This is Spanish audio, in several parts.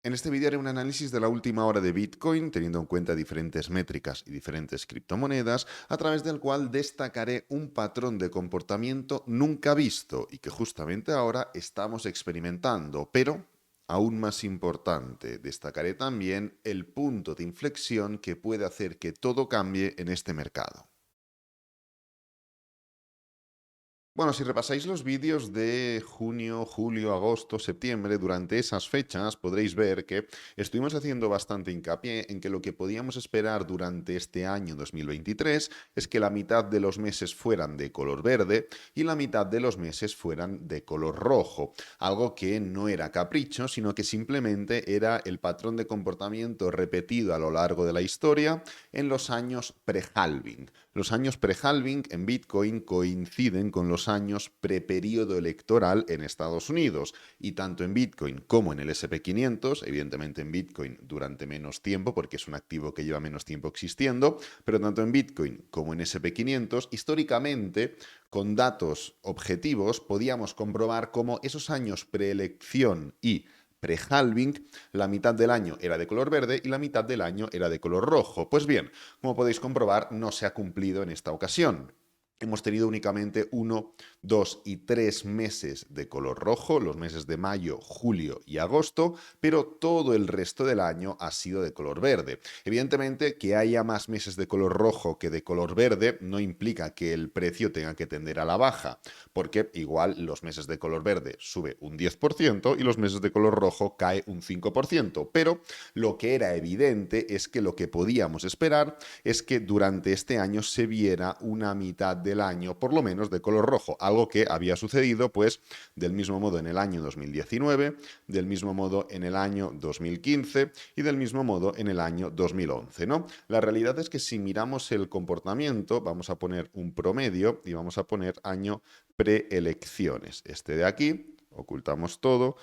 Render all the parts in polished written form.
En este vídeo haré un análisis de la última hora de Bitcoin, teniendo en cuenta diferentes métricas y diferentes criptomonedas, a través del cual destacaré un patrón de comportamiento nunca visto y que justamente ahora estamos experimentando, pero aún más importante, destacaré también el punto de inflexión que puede hacer que todo cambie en este mercado. Bueno, si repasáis los vídeos de junio, julio, agosto, septiembre, durante esas fechas podréis ver que estuvimos haciendo bastante hincapié en que lo que podíamos esperar durante este año 2023 es que la mitad de los meses fueran de color verde y la mitad de los meses fueran de color rojo, algo que no era capricho, sino que simplemente era el patrón de comportamiento repetido a lo largo de la historia en los años pre-halving. Los años pre-halving en Bitcoin coinciden con los años preperíodo electoral en Estados Unidos, y tanto en Bitcoin como en el SP500, evidentemente en Bitcoin durante menos tiempo porque es un activo que lleva menos tiempo existiendo, pero tanto en Bitcoin como en SP500, históricamente, con datos objetivos, podíamos comprobar cómo esos años preelección y pre-halving, la mitad del año era de color verde y la mitad del año era de color rojo. Pues bien, como podéis comprobar, no se ha cumplido en esta ocasión. Hemos tenido únicamente 1, 2 y 3 meses de color rojo, los meses de mayo, julio y agosto, pero todo el resto del año ha sido de color verde. Evidentemente, que haya más meses de color rojo que de color verde no implica que el precio tenga que tender a la baja, porque igual los meses de color verde sube un 10% y los meses de color rojo cae un 5%, pero lo que era evidente es que lo que podíamos esperar es que durante este año se viera una mitad del año, por lo menos de color rojo, algo que había sucedido pues del mismo modo en el año 2019, del mismo modo en el año 2015 y del mismo modo en el año 2011, ¿no? La realidad es que si miramos el comportamiento, vamos a poner un promedio y vamos a poner año preelecciones. Este de aquí, ocultamos todo,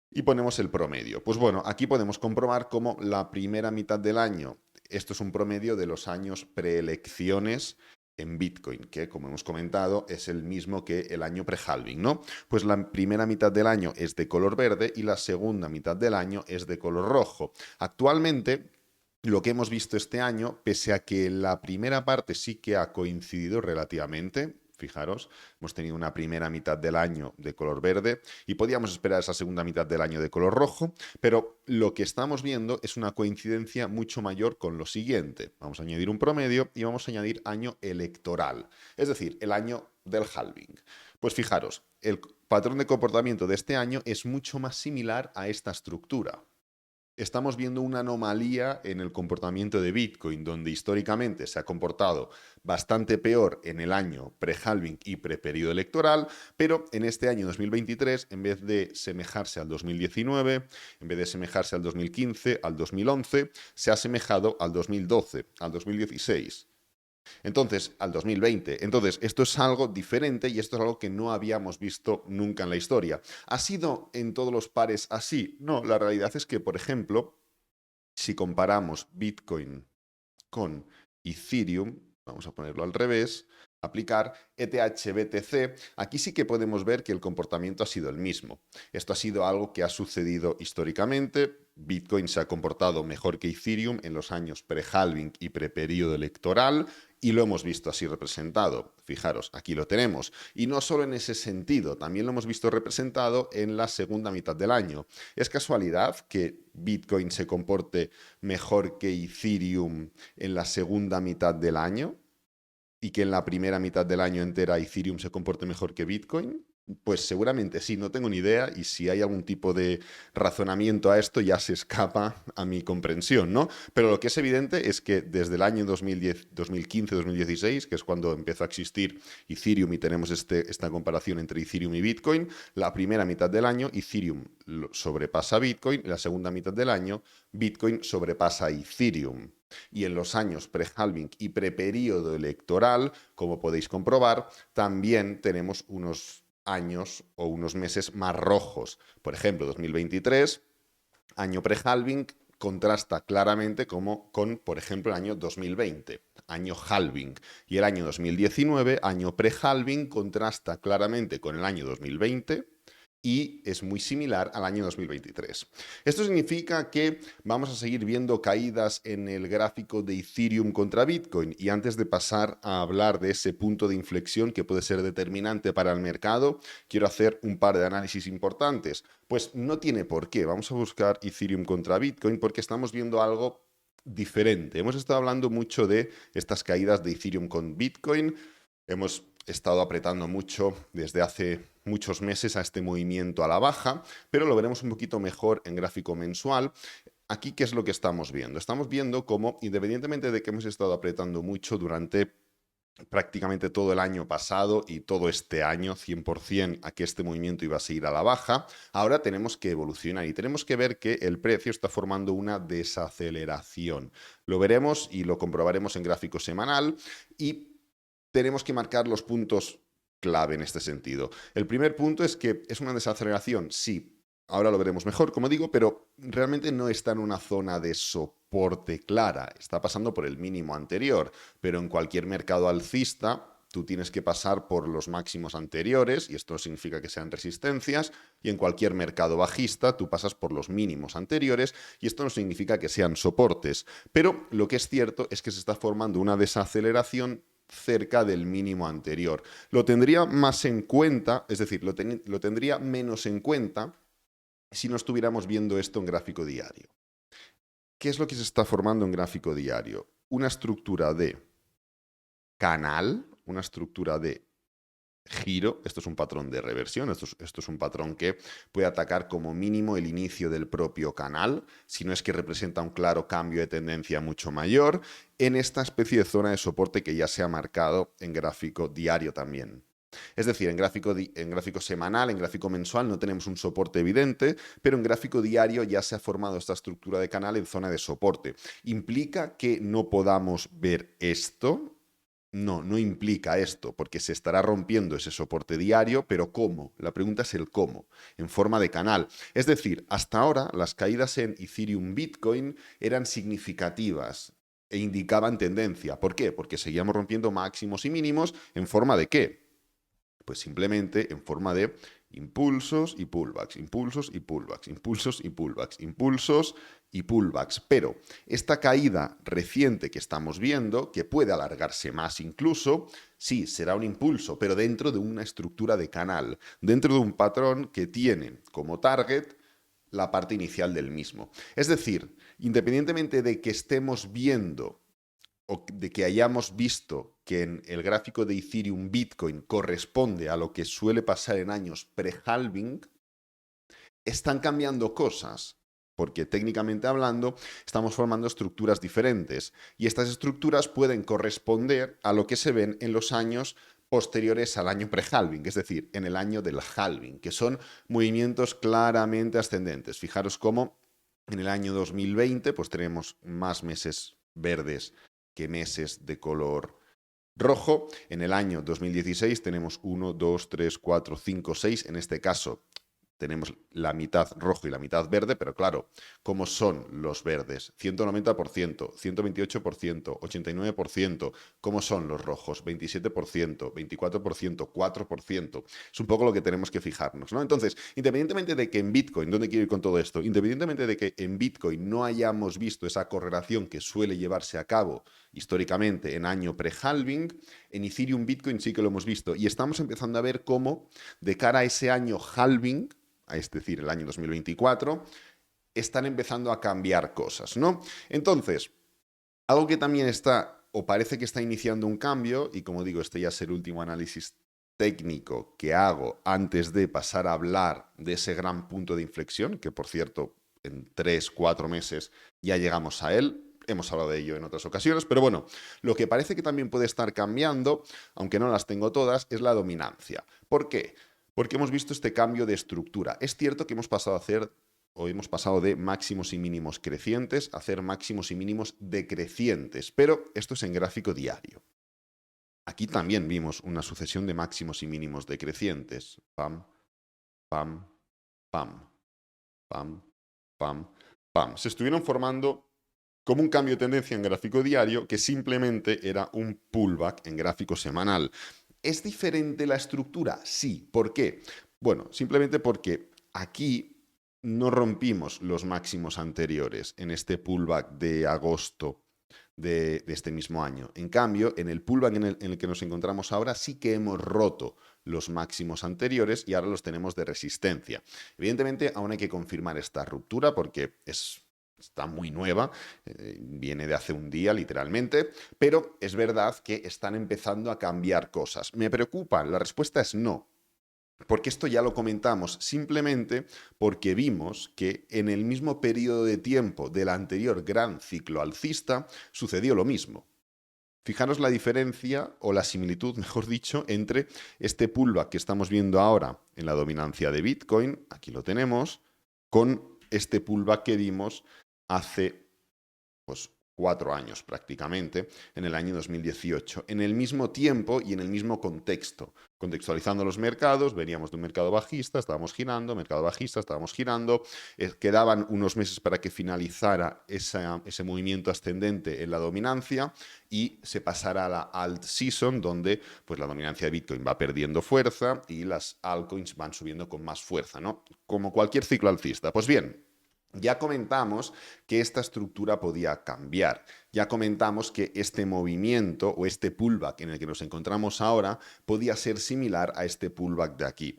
y ponemos el promedio. Pues bueno, aquí podemos comprobar cómo la primera mitad del año, esto es un promedio de los años preelecciones en Bitcoin, que como hemos comentado es el mismo que el año pre-halving, ¿no? Pues la primera mitad del año es de color verde y la segunda mitad del año es de color rojo. Actualmente, lo que hemos visto este año, pese a que la primera parte sí que ha coincidido relativamente, fijaros, hemos tenido una primera mitad del año de color verde y podíamos esperar esa segunda mitad del año de color rojo, pero lo que estamos viendo es una coincidencia mucho mayor con lo siguiente. Vamos a añadir un promedio y vamos a añadir año electoral, es decir, el año del halving. Pues fijaros, el patrón de comportamiento de este año es mucho más similar a esta estructura. Estamos viendo una anomalía en el comportamiento de Bitcoin, donde históricamente se ha comportado bastante peor en el año pre-halving y pre-periodo electoral, pero en este año 2023, en vez de semejarse al 2019, en vez de semejarse al 2015, al 2011, se ha asemejado al 2012, al 2016. Entonces, al 2020. Entonces, esto es algo diferente y esto es algo que no habíamos visto nunca en la historia. ¿Ha sido en todos los pares así? No, la realidad es que, por ejemplo, si comparamos Bitcoin con Ethereum, vamos a ponerlo al revés, aplicar ETH-BTC, aquí sí que podemos ver que el comportamiento ha sido el mismo. Esto ha sido algo que ha sucedido históricamente. Bitcoin se ha comportado mejor que Ethereum en los años pre-halving y pre-período electoral, y lo hemos visto así representado. Fijaros, aquí lo tenemos. Y no solo en ese sentido, también lo hemos visto representado en la segunda mitad del año. ¿Es casualidad que Bitcoin se comporte mejor que Ethereum en la segunda mitad del año y que en la primera mitad del año entera Ethereum se comporte mejor que Bitcoin? Pues seguramente sí, no tengo ni idea, y si hay algún tipo de razonamiento a esto ya se escapa a mi comprensión, ¿no? Pero lo que es evidente es que desde el año 2010, 2015, 2016, que es cuando empezó a existir Ethereum y tenemos esta comparación entre Ethereum y Bitcoin, la primera mitad del año Ethereum sobrepasa a Bitcoin, y la segunda mitad del año Bitcoin sobrepasa a Ethereum. Y en los años pre-halving y preperíodo electoral, como podéis comprobar, también tenemos unos años o unos meses más rojos. Por ejemplo, 2023, año pre-halving, contrasta claramente como con, por ejemplo, el año 2020, año halving. Y el año 2019, año pre-halving, contrasta claramente con el año 2020 y es muy similar al año 2023. Esto significa que vamos a seguir viendo caídas en el gráfico de Ethereum contra Bitcoin, y antes de pasar a hablar de ese punto de inflexión que puede ser determinante para el mercado, quiero hacer un par de análisis importantes. Pues no tiene por qué. Vamos a buscar Ethereum contra Bitcoin porque estamos viendo algo diferente. Hemos estado hablando mucho de estas caídas de Ethereum con Bitcoin. Hemos estado apretando mucho desde hace muchos meses a este movimiento a la baja, pero lo veremos un poquito mejor en gráfico mensual. Aquí, ¿qué es lo que estamos viendo? Estamos viendo cómo, independientemente de que hemos estado apretando mucho durante prácticamente todo el año pasado y todo este año, 100% a que este movimiento iba a seguir a la baja, ahora tenemos que evolucionar y tenemos que ver que el precio está formando una desaceleración. Lo veremos y lo comprobaremos en gráfico semanal, y tenemos que marcar los puntos clave en este sentido. El primer punto es que es una desaceleración, sí. Ahora lo veremos mejor, como digo, pero realmente no está en una zona de soporte clara. Está pasando por el mínimo anterior, pero en cualquier mercado alcista tú tienes que pasar por los máximos anteriores, y esto no significa que sean resistencias, y en cualquier mercado bajista tú pasas por los mínimos anteriores, y esto no significa que sean soportes. Pero lo que es cierto es que se está formando una desaceleración cerca del mínimo anterior. Lo tendría más en cuenta, es decir, lo tendría menos en cuenta si no estuviéramos viendo esto en gráfico diario. ¿Qué es lo que se está formando en gráfico diario? Una estructura de canal, una estructura de giro. Esto es un patrón de reversión, esto es un patrón que puede atacar como mínimo el inicio del propio canal, si no es que representa un claro cambio de tendencia mucho mayor, en esta especie de zona de soporte que ya se ha marcado en gráfico diario también. Es decir, en gráfico semanal, en gráfico mensual no tenemos un soporte evidente, pero en gráfico diario ya se ha formado esta estructura de canal en zona de soporte. ¿Implica que no podamos ver esto? No, no implica esto, porque se estará rompiendo ese soporte diario, pero ¿cómo? La pregunta es el cómo, en forma de canal. Es decir, hasta ahora las caídas en Ethereum Bitcoin eran significativas e indicaban tendencia. ¿Por qué? Porque seguíamos rompiendo máximos y mínimos en forma de ¿qué? Pues simplemente en forma de impulsos y pullbacks, impulsos y pullbacks, impulsos y pullbacks, impulsos y pullbacks. Pero esta caída reciente que estamos viendo, que puede alargarse más incluso, sí, será un impulso, pero dentro de una estructura de canal, dentro de un patrón que tiene como target la parte inicial del mismo. Es decir, independientemente de que estemos viendo o de que hayamos visto que en el gráfico de Ethereum Bitcoin corresponde a lo que suele pasar en años pre-halving, están cambiando cosas, porque técnicamente hablando estamos formando estructuras diferentes, y estas estructuras pueden corresponder a lo que se ven en los años posteriores al año pre-halving, es decir, en el año del halving, que son movimientos claramente ascendentes. Fijaros cómo en el año 2020 pues tenemos más meses verdes que meses de color rojo. En el año 2016 tenemos 1, 2, 3, 4, 5, 6. En este caso tenemos la mitad rojo y la mitad verde, pero claro, ¿cómo son los verdes? 190%, 128%, 89%. ¿Cómo son los rojos? 27%, 24%, 4%. Es un poco lo que tenemos que fijarnos, ¿no? Entonces, independientemente de que en Bitcoin, ¿dónde quiero ir con todo esto? Independientemente de que en Bitcoin no hayamos visto esa correlación que suele llevarse a cabo históricamente en año pre-halving, en Ethereum Bitcoin sí que lo hemos visto, y estamos empezando a ver cómo de cara a ese año halving, es decir, el año 2024, están empezando a cambiar cosas, ¿no? Entonces, algo que también está, o parece que está iniciando un cambio, y como digo, este ya es el último análisis técnico que hago antes de pasar a hablar de ese gran punto de inflexión, que por cierto, en 3, 4 meses ya llegamos a él. Hemos hablado de ello en otras ocasiones, pero bueno, lo que parece que también puede estar cambiando, aunque no las tengo todas, es la dominancia. ¿Por qué? Porque hemos visto este cambio de estructura. Es cierto que hemos pasado de máximos y mínimos crecientes a hacer máximos y mínimos decrecientes, pero esto es en gráfico diario. Aquí también vimos una sucesión de máximos y mínimos decrecientes. Pam, pam, pam, pam, pam, pam. Se estuvieron formando como un cambio de tendencia en gráfico diario que simplemente era un pullback en gráfico semanal. ¿Es diferente la estructura? Sí. ¿Por qué? Bueno, simplemente porque aquí no rompimos los máximos anteriores en este pullback de agosto de este mismo año. En cambio, en el pullback en el que nos encontramos ahora sí que hemos roto los máximos anteriores y ahora los tenemos de resistencia. Evidentemente, aún hay que confirmar esta ruptura porque está muy nueva, viene de hace un día literalmente, pero es verdad que están empezando a cambiar cosas. ¿Me preocupan? La respuesta es no. Porque esto ya lo comentamos simplemente porque vimos que en el mismo periodo de tiempo del anterior gran ciclo alcista sucedió lo mismo. Fijaros la diferencia o la similitud, mejor dicho, entre este pullback que estamos viendo ahora en la dominancia de Bitcoin, aquí lo tenemos, con este pullback que vimos hace pues 4 años prácticamente, en el año 2018, en el mismo tiempo y en el mismo contexto. Contextualizando los mercados, veníamos de un mercado bajista, estábamos girando, mercado bajista, estábamos girando, quedaban unos meses para que finalizara ese movimiento ascendente en la dominancia y se pasara a la alt season, donde pues la dominancia de Bitcoin va perdiendo fuerza y las altcoins van subiendo con más fuerza, ¿no? Como cualquier ciclo alcista. Pues bien, ya comentamos que esta estructura podía cambiar. Ya comentamos que este movimiento o este pullback en el que nos encontramos ahora podía ser similar a este pullback de aquí.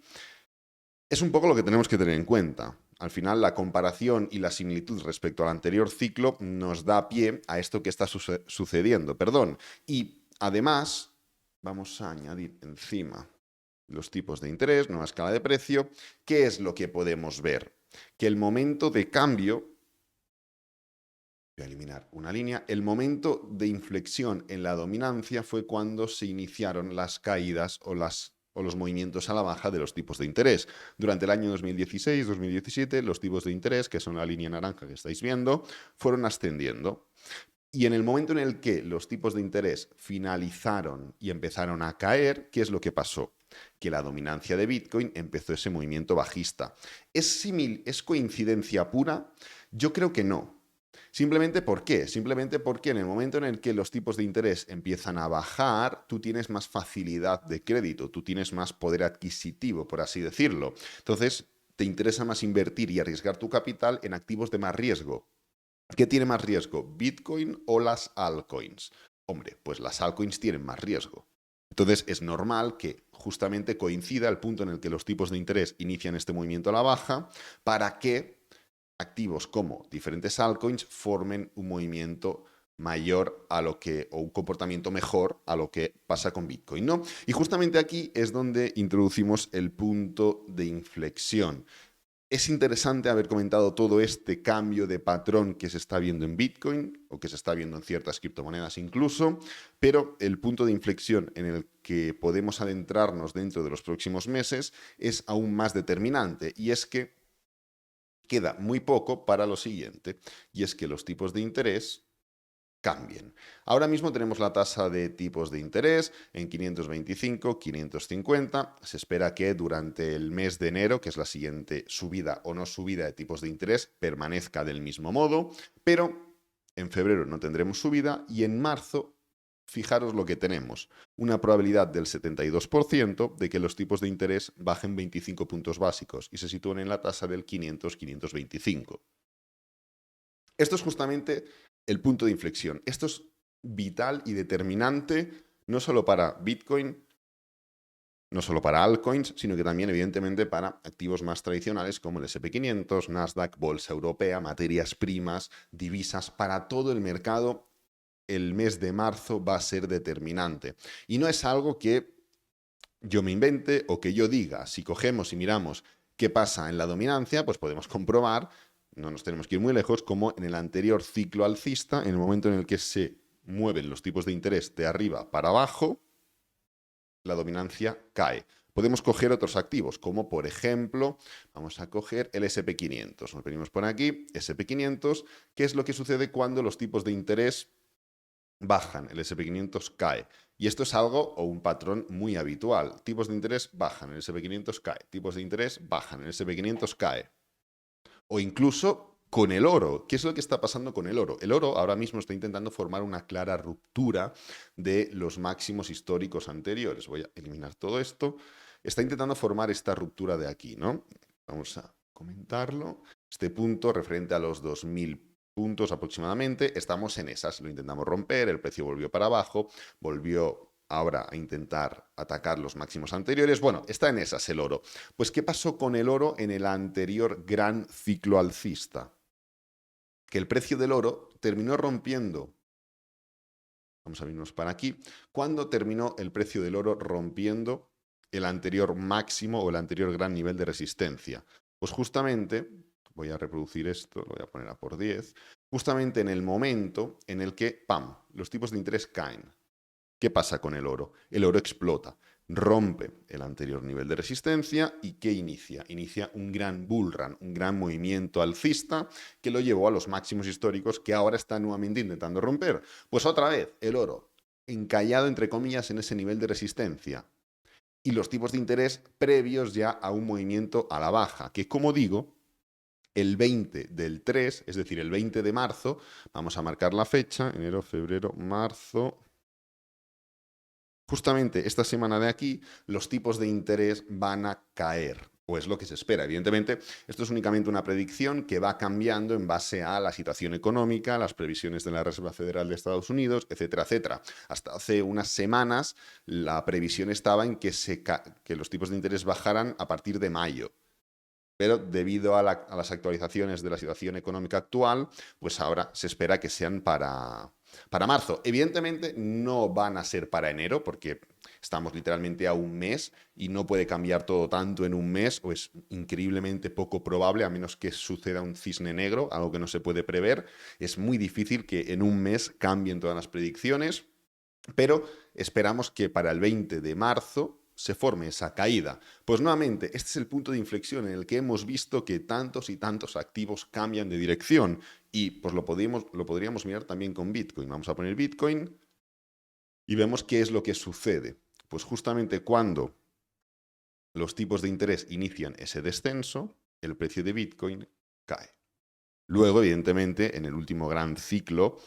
Es un poco lo que tenemos que tener en cuenta. Al final, la comparación y la similitud respecto al anterior ciclo nos da pie a esto que está sucediendo. Y además, vamos a añadir encima los tipos de interés, nueva escala de precio. ¿Qué es lo que podemos ver? Que el momento de cambio, voy a eliminar una línea, el momento de inflexión en la dominancia fue cuando se iniciaron las caídas o los movimientos a la baja de los tipos de interés. Durante el año 2016-2017, los tipos de interés, que son la línea naranja que estáis viendo, fueron ascendiendo. Y en el momento en el que los tipos de interés finalizaron y empezaron a caer, ¿qué es lo que pasó? Que la dominancia de Bitcoin empezó ese movimiento bajista. ¿Es coincidencia pura? Yo creo que no. Simplemente ¿por qué? Simplemente porque en el momento en el que los tipos de interés empiezan a bajar, tú tienes más facilidad de crédito, tú tienes más poder adquisitivo, por así decirlo. Entonces, te interesa más invertir y arriesgar tu capital en activos de más riesgo. ¿Qué tiene más riesgo, Bitcoin o las altcoins? Hombre, pues las altcoins tienen más riesgo. Entonces es normal que justamente coincida el punto en el que los tipos de interés inician este movimiento a la baja para que activos como diferentes altcoins formen un movimiento mayor a lo que, o un comportamiento mejor a lo que pasa con Bitcoin, ¿no? Y justamente aquí es donde introducimos el punto de inflexión. Es interesante haber comentado todo este cambio de patrón que se está viendo en Bitcoin o que se está viendo en ciertas criptomonedas incluso, pero el punto de inflexión en el que podemos adentrarnos dentro de los próximos meses es aún más determinante y es que queda muy poco para lo siguiente, y es que los tipos de interés cambien. Ahora mismo tenemos la tasa de tipos de interés en 525, 550. Se espera que durante el mes de enero, que es la siguiente subida o no subida de tipos de interés, permanezca del mismo modo, pero en febrero no tendremos subida y en marzo, fijaros lo que tenemos, una probabilidad del 72% de que los tipos de interés bajen 25 puntos básicos y se sitúen en la tasa del 500-525. Esto es justamente el punto de inflexión. Esto es vital y determinante no solo para Bitcoin, no solo para altcoins, sino que también evidentemente para activos más tradicionales como el S&P 500, Nasdaq, Bolsa Europea, materias primas, divisas. Para todo el mercado el mes de marzo va a ser determinante. Y no es algo que yo me invente o que yo diga. Si cogemos y miramos qué pasa en la dominancia, pues podemos comprobar, no nos tenemos que ir muy lejos, como en el anterior ciclo alcista, en el momento en el que se mueven los tipos de interés de arriba para abajo, la dominancia cae. Podemos coger otros activos, como por ejemplo, vamos a coger el S&P 500. Nos venimos por aquí, S&P 500. ¿Qué es lo que sucede cuando los tipos de interés bajan? El S&P 500 cae. Y esto es algo o un patrón muy habitual. Tipos de interés bajan, el S&P 500 cae. Tipos de interés bajan, el S&P 500 cae. O incluso con el oro. ¿Qué es lo que está pasando con el oro? El oro ahora mismo está intentando formar una clara ruptura de los máximos históricos anteriores. Voy a eliminar todo esto. está intentando formar esta ruptura de aquí, ¿no? Vamos a comentarlo. Este punto referente a los 2000 puntos aproximadamente, estamos en esas, lo intentamos romper, el precio volvió para abajo, volvió ahora a intentar atacar los máximos anteriores. Bueno, está en esas el oro. Pues, ¿qué pasó con el oro en el anterior gran ciclo alcista? Que el precio del oro terminó rompiendo. Vamos a irnos para aquí. ¿Cuándo terminó el precio del oro rompiendo el anterior máximo o el anterior gran nivel de resistencia? Pues justamente, voy a reproducir esto, lo voy a poner a por 10, justamente en el momento en el que, ¡pam!, los tipos de interés caen. ¿Qué pasa con el oro? El oro explota, rompe el anterior nivel de resistencia y ¿qué inicia? Inicia un gran bull run, un gran movimiento alcista que lo llevó a los máximos históricos que ahora está nuevamente intentando romper. Pues otra vez, el oro encallado entre comillas en ese nivel de resistencia y los tipos de interés previos ya a un movimiento a la baja, que como digo, el 20 del 3, es decir, el 20 de marzo, vamos a marcar la fecha, enero, febrero, marzo. Justamente esta semana de aquí, los tipos de interés van a caer, o es lo que se espera. Evidentemente, esto es únicamente una predicción que va cambiando en base a la situación económica, las previsiones de la Reserva Federal de Estados Unidos, etcétera, etcétera. Hasta hace unas semanas, la previsión estaba en que los tipos de interés bajaran a partir de mayo. Pero debido a las actualizaciones de la situación económica actual, pues ahora se espera que sean para marzo. Evidentemente no van a ser para enero porque estamos literalmente a un mes y no puede cambiar todo tanto en un mes, o es increíblemente poco probable, a menos que suceda un cisne negro, algo que no se puede prever. Es muy difícil que en un mes cambien todas las predicciones, pero esperamos que para el 20 de marzo se forme esa caída. Pues nuevamente, este es el punto de inflexión en el que hemos visto que tantos y tantos activos cambian de dirección y pues lo podríamos mirar también con Bitcoin. Vamos a poner Bitcoin y vemos qué es lo que sucede. Pues justamente cuando los tipos de interés inician ese descenso, el precio de Bitcoin cae. Luego, evidentemente, en el último gran ciclo,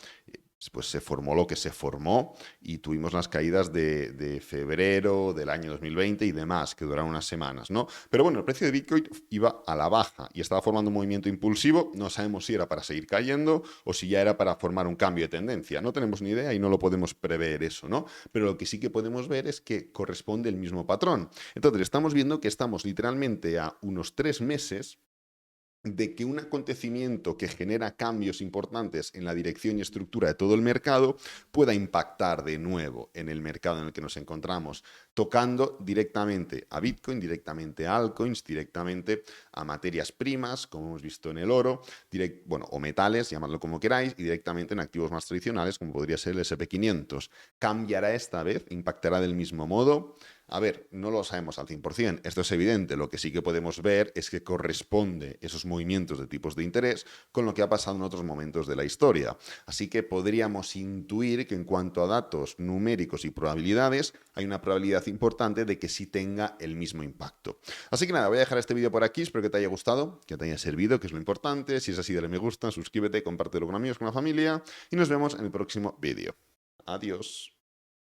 pues se formó lo que se formó y tuvimos las caídas de febrero del año 2020 y demás, que duraron unas semanas, ¿no? Pero bueno, el precio de Bitcoin iba a la baja y estaba formando un movimiento impulsivo. No sabemos si era para seguir cayendo o si ya era para formar un cambio de tendencia. No tenemos ni idea y no lo podemos prever eso, ¿no? Pero lo que sí que podemos ver es que corresponde el mismo patrón. Entonces, estamos viendo que estamos literalmente a unos 3 meses de que un acontecimiento que genera cambios importantes en la dirección y estructura de todo el mercado pueda impactar de nuevo en el mercado en el que nos encontramos, tocando directamente a Bitcoin, directamente a altcoins, directamente a materias primas, como hemos visto en el oro, o metales, llamadlo como queráis, y directamente en activos más tradicionales, como podría ser el SP500. ¿Cambiará esta vez? ¿Impactará del mismo modo? A ver, no lo sabemos al 100%, esto es evidente. Lo que sí que podemos ver es que corresponde esos movimientos de tipos de interés con lo que ha pasado en otros momentos de la historia. Así que podríamos intuir que en cuanto a datos numéricos y probabilidades, hay una probabilidad importante de que sí tenga el mismo impacto. Así que nada, voy a dejar este vídeo por aquí, espero que te haya gustado, que te haya servido, que es lo importante. Si es así, dale me gusta, suscríbete, compártelo con amigos, con la familia y nos vemos en el próximo vídeo. Adiós.